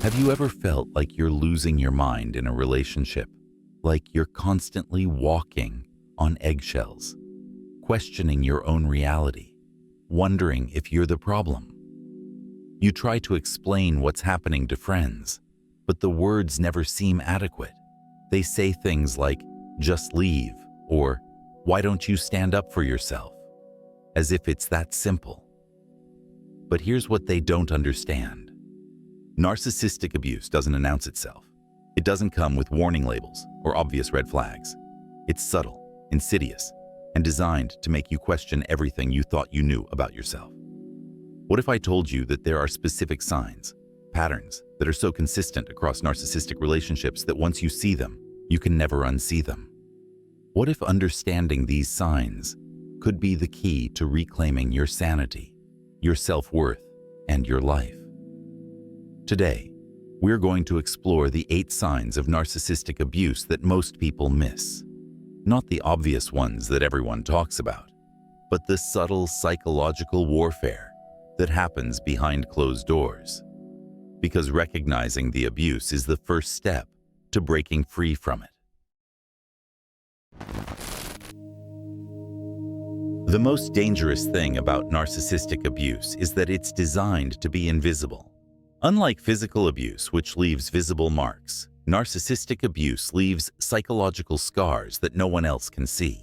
Have you ever felt like you're losing your mind in a relationship? Like you're constantly walking on eggshells, questioning your own reality, wondering if you're the problem? You try to explain what's happening to friends, but the words never seem adequate. They say things like, "Just leave," or "Why don't you stand up for yourself?" As if it's that simple. But here's what they don't understand. Narcissistic abuse doesn't announce itself. It doesn't come with warning labels or obvious red flags. It's subtle, insidious, and designed to make you question everything you thought you knew about yourself. What if I told you that there are specific signs, patterns that are so consistent across narcissistic relationships that once you see them, you can never unsee them? What if understanding these signs could be the key to reclaiming your sanity, your self-worth, and your life? Today, we're going to explore the 8 signs of narcissistic abuse that most people miss. Not the obvious ones that everyone talks about, but the subtle psychological warfare that happens behind closed doors. Because recognizing the abuse is the first step to breaking free from it. The most dangerous thing about narcissistic abuse is that it's designed to be invisible. Unlike physical abuse, which leaves visible marks, narcissistic abuse leaves psychological scars that no one else can see.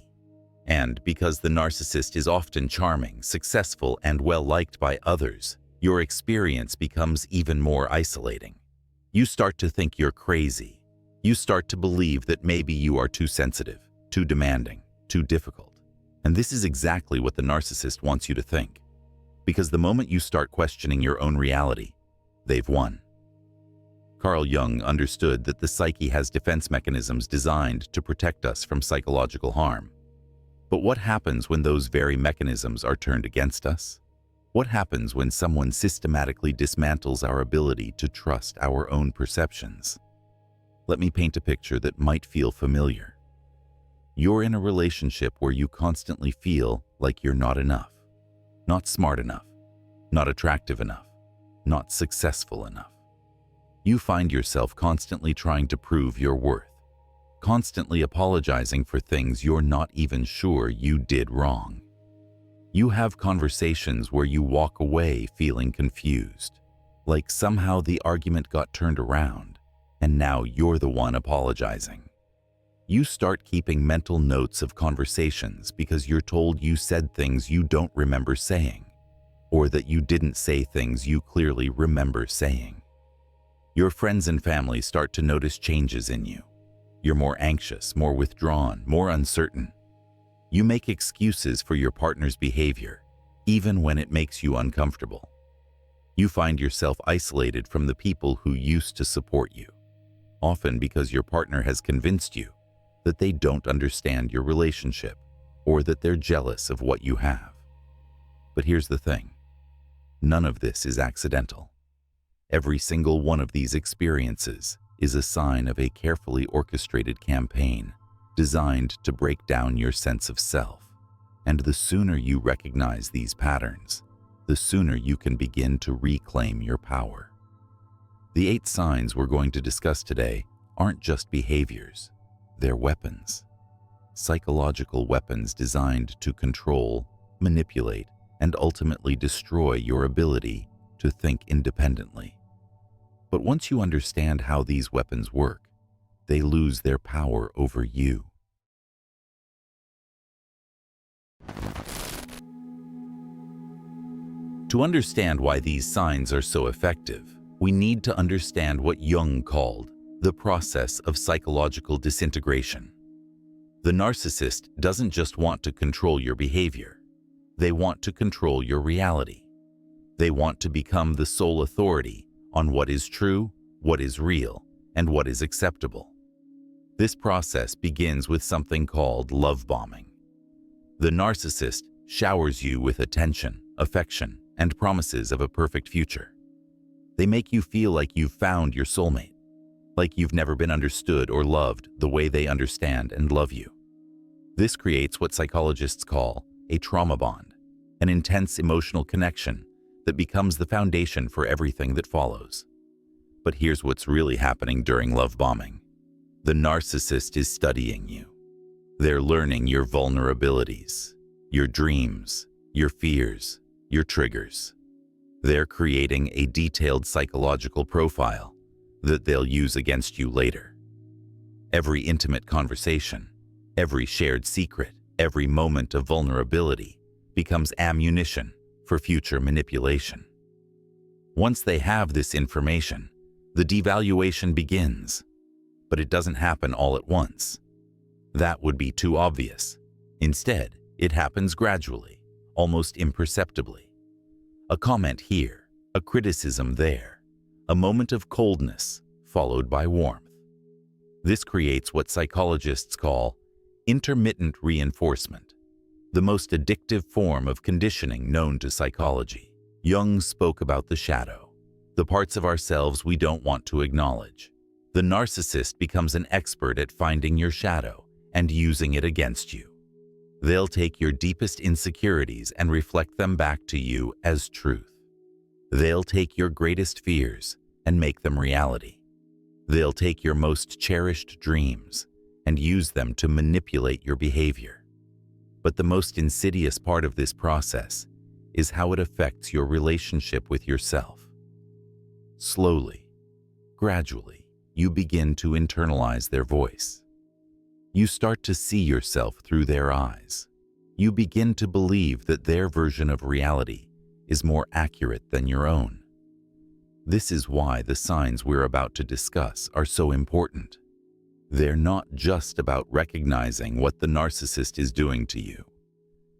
And because the narcissist is often charming, successful, and well-liked by others, your experience becomes even more isolating. You start to think you're crazy. You start to believe that maybe you are too sensitive, too demanding, too difficult. And this is exactly what the narcissist wants you to think. Because the moment you start questioning your own reality, they've won. Carl Jung understood that the psyche has defense mechanisms designed to protect us from psychological harm. But what happens when those very mechanisms are turned against us? What happens when someone systematically dismantles our ability to trust our own perceptions? Let me paint a picture that might feel familiar. You're in a relationship where you constantly feel like you're not enough, not smart enough, not attractive enough, not successful enough. You find yourself constantly trying to prove your worth, constantly apologizing for things you're not even sure you did wrong. You have conversations where you walk away feeling confused, like somehow the argument got turned around, and now you're the one apologizing. You start keeping mental notes of conversations because you're told you said things you don't remember saying, or that you didn't say things you clearly remember saying. Your friends and family start to notice changes in you. You're more anxious, more withdrawn, more uncertain. You make excuses for your partner's behavior, even when it makes you uncomfortable. You find yourself isolated from the people who used to support you, often because your partner has convinced you that they don't understand your relationship or that they're jealous of what you have. But here's the thing. None of this is accidental. Every single one of these experiences is a sign of a carefully orchestrated campaign designed to break down your sense of self. And the sooner you recognize these patterns, the sooner you can begin to reclaim your power. The 8 signs we're going to discuss today aren't just behaviors, they're weapons. Psychological weapons designed to control, manipulate, and ultimately destroy your ability to think independently. But once you understand how these weapons work, they lose their power over you. To understand why these signs are so effective, we need to understand what Jung called the process of psychological disintegration. The narcissist doesn't just want to control your behavior. They want to control your reality. They want to become the sole authority on what is true, what is real, and what is acceptable. This process begins with something called love bombing. The narcissist showers you with attention, affection, and promises of a perfect future. They make you feel like you've found your soulmate, like you've never been understood or loved the way they understand and love you. This creates what psychologists call a trauma bond, an intense emotional connection that becomes the foundation for everything that follows. But here's what's really happening during love bombing. The narcissist is studying you. They're learning your vulnerabilities, your dreams, your fears, your triggers. They're creating a detailed psychological profile that they'll use against you later. Every intimate conversation, every shared secret, every moment of vulnerability becomes ammunition for future manipulation. Once they have this information, the devaluation begins, but it doesn't happen all at once. That would be too obvious. Instead, it happens gradually, almost imperceptibly. A comment here, a criticism there, a moment of coldness followed by warmth. This creates what psychologists call intermittent reinforcement, the most addictive form of conditioning known to psychology. Jung spoke about the shadow, the parts of ourselves we don't want to acknowledge. The narcissist becomes an expert at finding your shadow and using it against you. They'll take your deepest insecurities and reflect them back to you as truth. They'll take your greatest fears and make them reality. They'll take your most cherished dreams and use them to manipulate your behavior. But the most insidious part of this process is how it affects your relationship with yourself. Slowly, gradually, you begin to internalize their voice. You start to see yourself through their eyes. You begin to believe that their version of reality is more accurate than your own. This is why the signs we're about to discuss are so important. They're not just about recognizing what the narcissist is doing to you.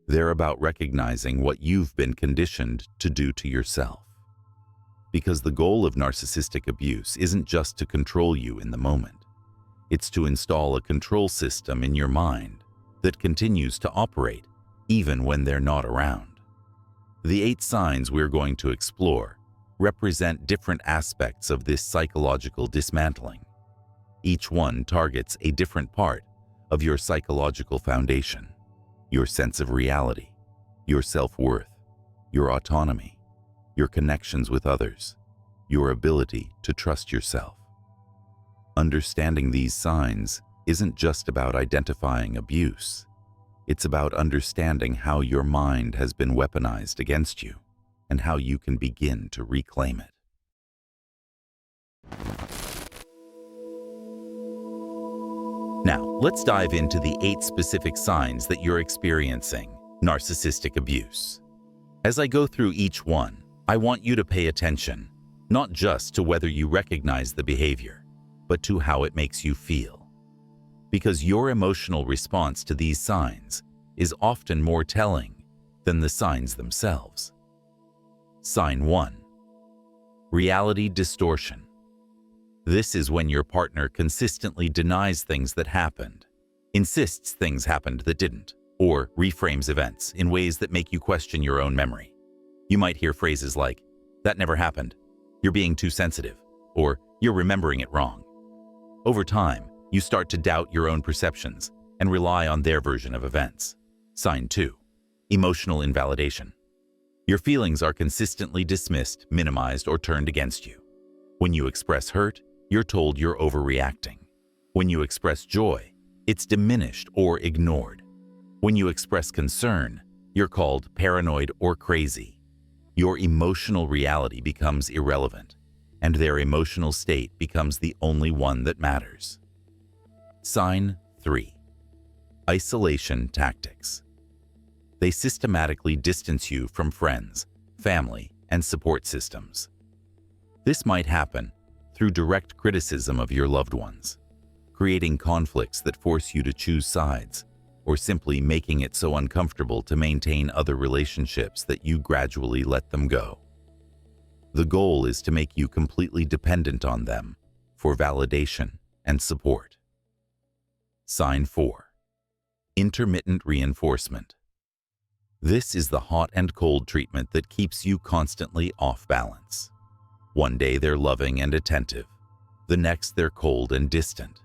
They're about recognizing what you've been conditioned to do to yourself. Because the goal of narcissistic abuse isn't just to control you in the moment. It's to install a control system in your mind that continues to operate even when they're not around. The 8 signs we're going to explore represent different aspects of this psychological dismantling. Each one targets a different part of your psychological foundation, your sense of reality, your self-worth, your autonomy, your connections with others, your ability to trust yourself. Understanding these signs isn't just about identifying abuse. It's about understanding how your mind has been weaponized against you and how you can begin to reclaim it. Now, let's dive into the 8 specific signs that you're experiencing narcissistic abuse. As I go through each one, I want you to pay attention, not just to whether you recognize the behavior, but to how it makes you feel. Because your emotional response to these signs is often more telling than the signs themselves. Sign 1. Reality distortion. This is when your partner consistently denies things that happened, insists things happened that didn't, or reframes events in ways that make you question your own memory. You might hear phrases like, "That never happened," "You're being too sensitive," or "You're remembering it wrong." Over time, you start to doubt your own perceptions and rely on their version of events. Sign 2. Emotional invalidation. Your feelings are consistently dismissed, minimized, or turned against you. When you express hurt, you're told you're overreacting. When you express joy, it's diminished or ignored. When you express concern, you're called paranoid or crazy. Your emotional reality becomes irrelevant, and their emotional state becomes the only one that matters. Sign 3. Isolation tactics. They systematically distance you from friends, family, and support systems. This might happen through direct criticism of your loved ones, creating conflicts that force you to choose sides, or simply making it so uncomfortable to maintain other relationships that you gradually let them go. The goal is to make you completely dependent on them for validation and support. Sign 4. Intermittent reinforcement. This is the hot and cold treatment that keeps you constantly off balance. One day they're loving and attentive. The next they're cold and distant.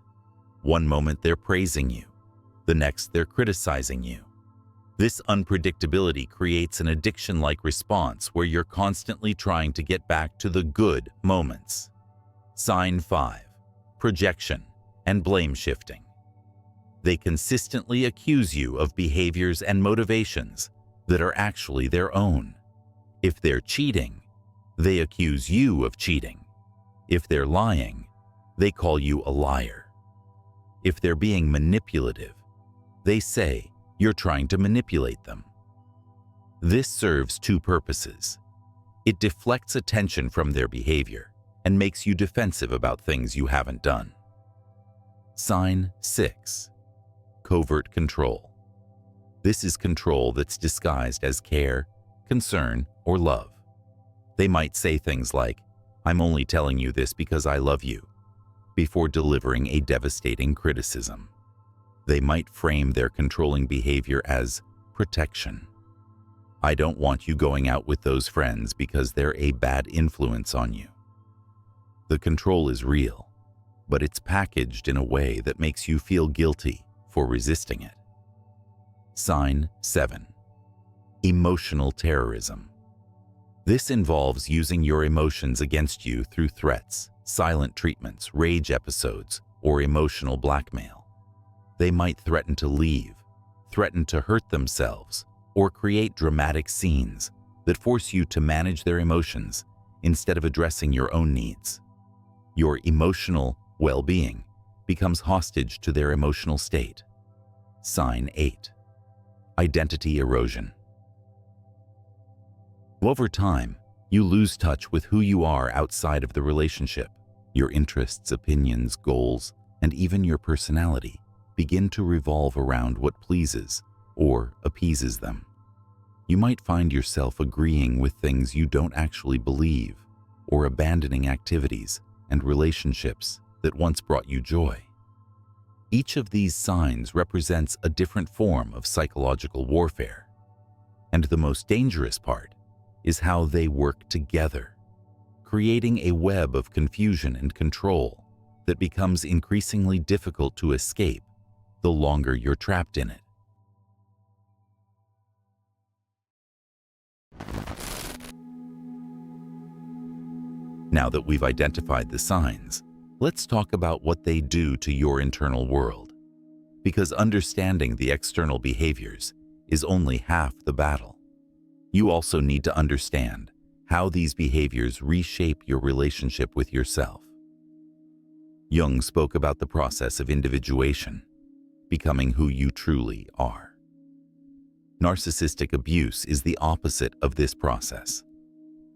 One moment they're praising you. The next they're criticizing you. This unpredictability creates an addiction-like response where you're constantly trying to get back to the good moments. Sign 5. Projection and blame shifting. They consistently accuse you of behaviors and motivations that are actually their own. If they're cheating, they accuse you of cheating. If they're lying, they call you a liar. If they're being manipulative, they say you're trying to manipulate them. This serves two purposes. It deflects attention from their behavior and makes you defensive about things you haven't done. Sign 6. Covert control. This is control that's disguised as care, concern, or love. They might say things like, "I'm only telling you this because I love you," before delivering a devastating criticism. They might frame their controlling behavior as protection. "I don't want you going out with those friends because they're a bad influence on you." The control is real, but it's packaged in a way that makes you feel guilty for resisting it. Sign 7. Emotional terrorism. This involves using your emotions against you through threats, silent treatments, rage episodes, or emotional blackmail. They might threaten to leave, threaten to hurt themselves, or create dramatic scenes that force you to manage their emotions instead of addressing your own needs. Your emotional well-being becomes hostage to their emotional state. Sign 8. Identity erosion. Over time, you lose touch with who you are outside of the relationship. Your interests, opinions, goals, and even your personality begin to revolve around what pleases or appeases them. You might find yourself agreeing with things you don't actually believe or abandoning activities and relationships that once brought you joy. Each of these signs represents a different form of psychological warfare. And the most dangerous part is how they work together, creating a web of confusion and control that becomes increasingly difficult to escape the longer you're trapped in it. Now that we've identified the signs, let's talk about what they do to your internal world. Because understanding the external behaviors is only half the battle. You also need to understand how these behaviors reshape your relationship with yourself. Jung spoke about the process of individuation, becoming who you truly are. Narcissistic abuse is the opposite of this process.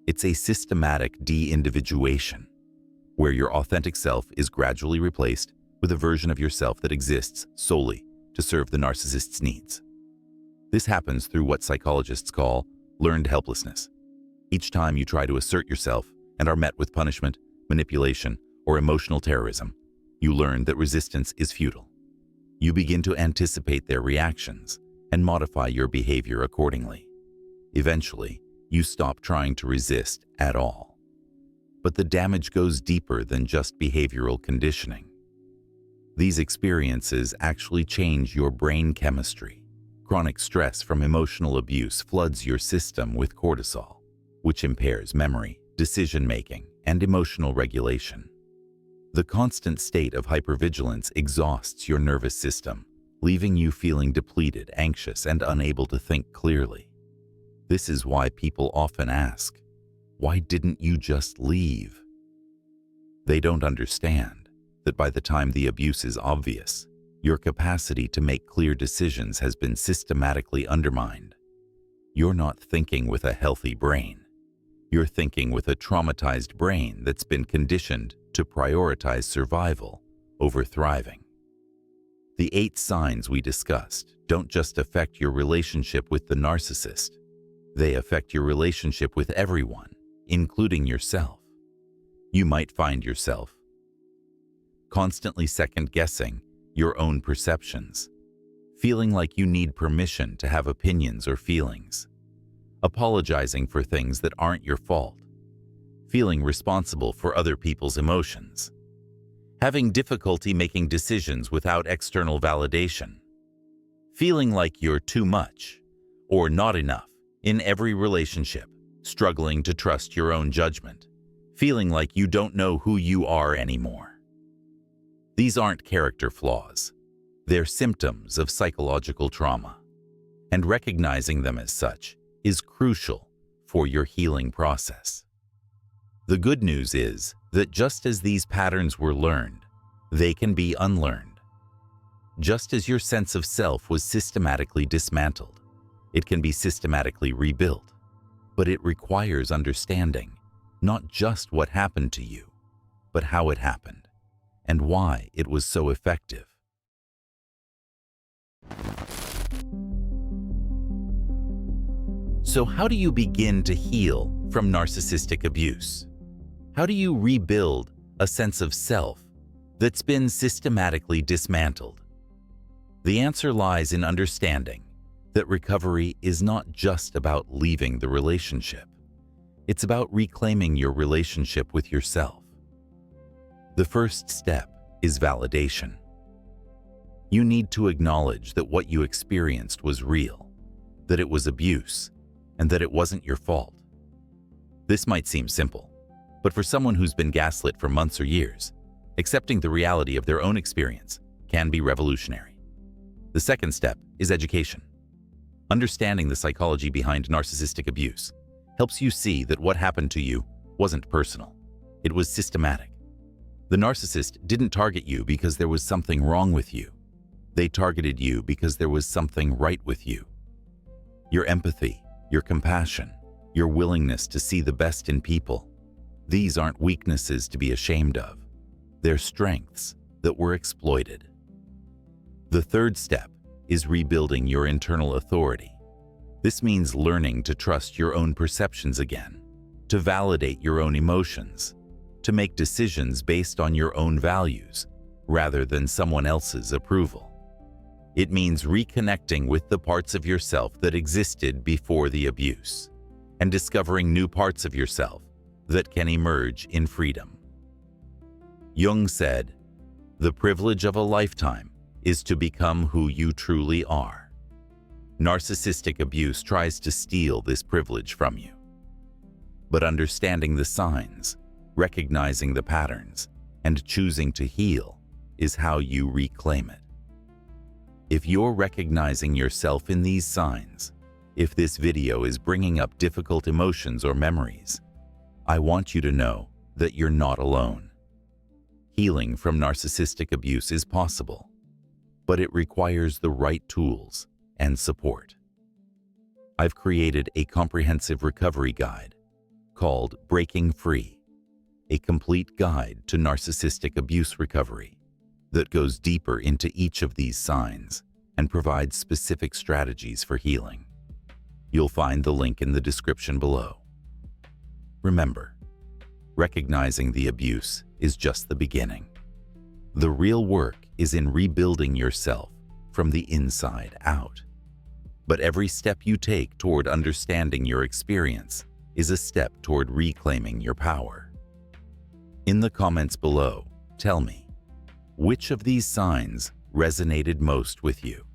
It's a systematic de-individuation, where your authentic self is gradually replaced with a version of yourself that exists solely to serve the narcissist's needs. This happens through what psychologists call learned helplessness. Each time you try to assert yourself and are met with punishment, manipulation, or emotional terrorism, you learn that resistance is futile. You begin to anticipate their reactions and modify your behavior accordingly. Eventually, you stop trying to resist at all. But the damage goes deeper than just behavioral conditioning. These experiences actually change your brain chemistry. Chronic stress from emotional abuse floods your system with cortisol, which impairs memory, decision-making, and emotional regulation. The constant state of hypervigilance exhausts your nervous system, leaving you feeling depleted, anxious, and unable to think clearly. This is why people often ask, "Why didn't you just leave?" They don't understand that by the time the abuse is obvious, your capacity to make clear decisions has been systematically undermined. You're not thinking with a healthy brain. You're thinking with a traumatized brain that's been conditioned to prioritize survival over thriving. The 8 signs we discussed don't just affect your relationship with the narcissist. They affect your relationship with everyone, including yourself. You might find yourself constantly second-guessing your own perceptions, feeling like you need permission to have opinions or feelings, apologizing for things that aren't your fault, feeling responsible for other people's emotions, having difficulty making decisions without external validation, feeling like you're too much or not enough in every relationship, struggling to trust your own judgment, feeling like you don't know who you are anymore. These aren't character flaws. They're symptoms of psychological trauma, and recognizing them as such is crucial for your healing process. The good news is that just as these patterns were learned, they can be unlearned. Just as your sense of self was systematically dismantled, it can be systematically rebuilt, but it requires understanding not just what happened to you, but how it happened and why it was so effective. So how do you begin to heal from narcissistic abuse? How do you rebuild a sense of self that's been systematically dismantled? The answer lies in understanding that recovery is not just about leaving the relationship. It's about reclaiming your relationship with yourself. The first step is validation. You need to acknowledge that what you experienced was real, that it was abuse, and that it wasn't your fault. This might seem simple, but for someone who's been gaslit for months or years, accepting the reality of their own experience can be revolutionary. The second step is education. Understanding the psychology behind narcissistic abuse helps you see that what happened to you wasn't personal. It was systematic. The narcissist didn't target you because there was something wrong with you. They targeted you because there was something right with you. Your empathy, your compassion, your willingness to see the best in people, these aren't weaknesses to be ashamed of. They're strengths that were exploited. The third step is rebuilding your internal authority. This means learning to trust your own perceptions again, to validate your own emotions, to make decisions based on your own values rather than someone else's approval. It means reconnecting with the parts of yourself that existed before the abuse and discovering new parts of yourself that can emerge in freedom. Jung said, "The privilege of a lifetime is to become who you truly are." Narcissistic abuse tries to steal this privilege from you. But understanding the signs, recognizing the patterns, and choosing to heal is how you reclaim it. If you're recognizing yourself in these signs, if this video is bringing up difficult emotions or memories, I want you to know that you're not alone. Healing from narcissistic abuse is possible, but it requires the right tools and support. I've created a comprehensive recovery guide called Breaking Free, a complete guide to narcissistic abuse recovery that goes deeper into each of these signs and provides specific strategies for healing. You'll find the link in the description below. Remember, recognizing the abuse is just the beginning. The real work is in rebuilding yourself from the inside out. But every step you take toward understanding your experience is a step toward reclaiming your power. In the comments below, tell me, which of these signs resonated most with you?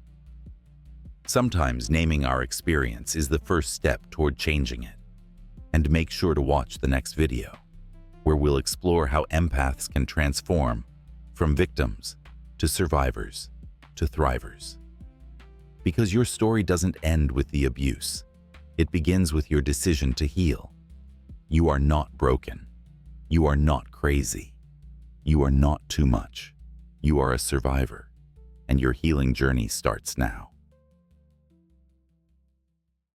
Sometimes naming our experience is the first step toward changing it. And make sure to watch the next video, where we'll explore how empaths can transform from victims to survivors to thrivers. Because your story doesn't end with the abuse. It begins with your decision to heal. You are not broken. You are not crazy. You are not too much. You are a survivor, and your healing journey starts now.